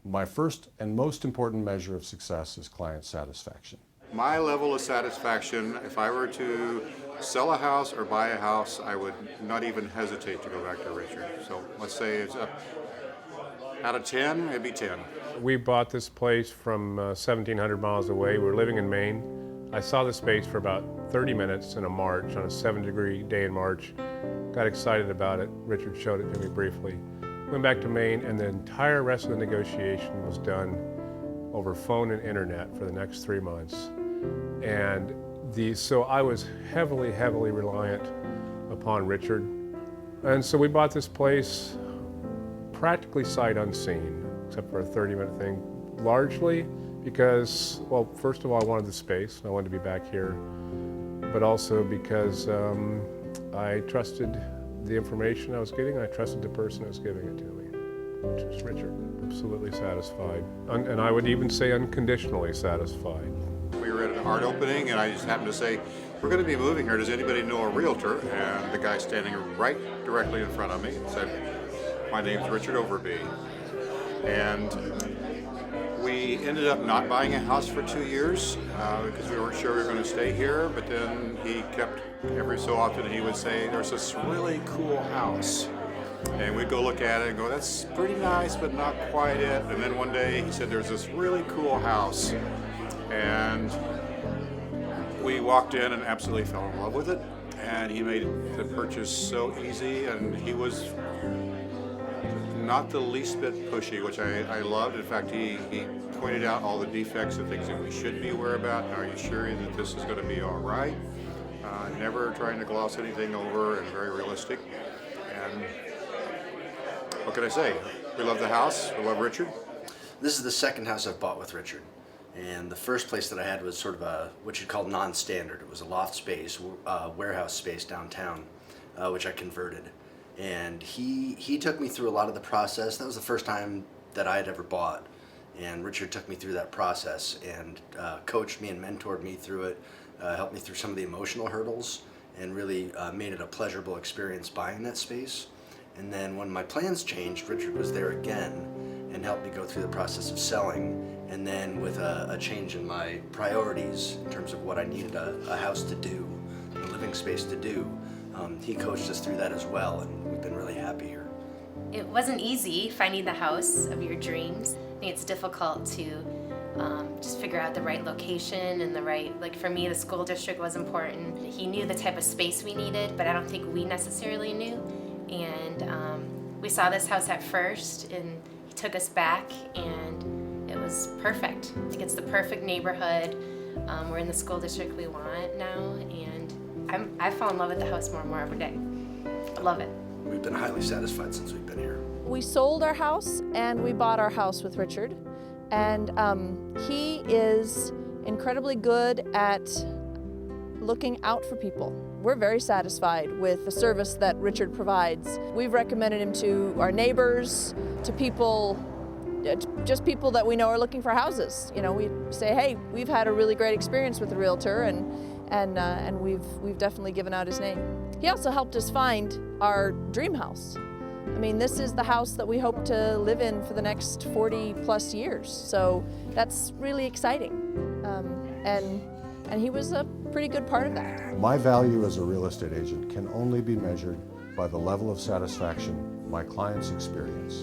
My first and most important measure of success is client satisfaction. My level of satisfaction, if I were to sell a house or buy a house, I would not even hesitate to go back to Richard. So let's say it's up out of 10, it'd be 10. We bought this place from 1,700 miles away. We were living in Maine. I saw the space for about 30 minutes in a March, on a 7-degree day in March. Got excited about it. Richard showed it to me briefly. Went back to Maine, and the entire rest of the negotiation was done over phone and internet for the next 3 months. And so I was heavily reliant upon Richard. And so we bought this place practically sight unseen, except for a 30-minute thing, largely because, well, first of all, I wanted the space. I wanted to be back here, but also because I trusted the information I was getting. I trusted the person who was giving it to me, which was Richard. Absolutely satisfied, and I would even say unconditionally satisfied. We were at an art opening, and I just happened to say, we're going to be moving here. Does anybody know a realtor? And the guy standing right directly in front of me said, my name's Richard Overby. And we ended up not buying a house for 2 years because we weren't sure we were going to stay here. But then he kept, every so often, he would say, there's this really cool house. And we'd go look at it and go, that's pretty nice, but not quite it. And then one day he said, there's this really cool house. And we walked in and absolutely fell in love with it. And he made the purchase so easy, and he was not the least bit pushy, which I loved. In fact, he pointed out all the defects and things that we should be aware about. Are you sure that this is going to be all right? Never trying to gloss anything over, and very realistic. And what can I say? We love the house. We love Richard. This is the second house I've bought with Richard. And the first place that I had was sort of what you'd call non-standard. It was a loft space, warehouse space downtown, which I converted. And he took me through a lot of the process. That was the first time that I had ever bought. And Richard took me through that process and coached me and mentored me through it, helped me through some of the emotional hurdles, and really made it a pleasurable experience buying that space. And then when my plans changed, Richard was there again and helped me go through the process of selling. And then with a change in my priorities in terms of what I needed a house to do, a living space to do, he coached us through that as well, and we've been really happy here. It wasn't easy finding the house of your dreams. I think it's difficult to just figure out the right location and the right, like for me, the school district was important. He knew the type of space we needed, but I don't think we necessarily knew. And we saw this house at first, and he took us back, and it was perfect. I think it's the perfect neighborhood. We're in the school district we want now, and I fall in love with the house more and more every day. I love it. We've been highly satisfied since we've been here. We sold our house and we bought our house with Richard. And he is incredibly good at looking out for people. We're very satisfied with the service that Richard provides. We've recommended him to our neighbors, to people, just people that we know are looking for houses. You know, we say, hey, we've had a really great experience with the realtor, and we've definitely given out his name. He also helped us find our dream house. I mean, this is the house that we hope to live in for the next 40 plus years. So that's really exciting. And he was a pretty good part of that. My value as a real estate agent can only be measured by the level of satisfaction my clients experience.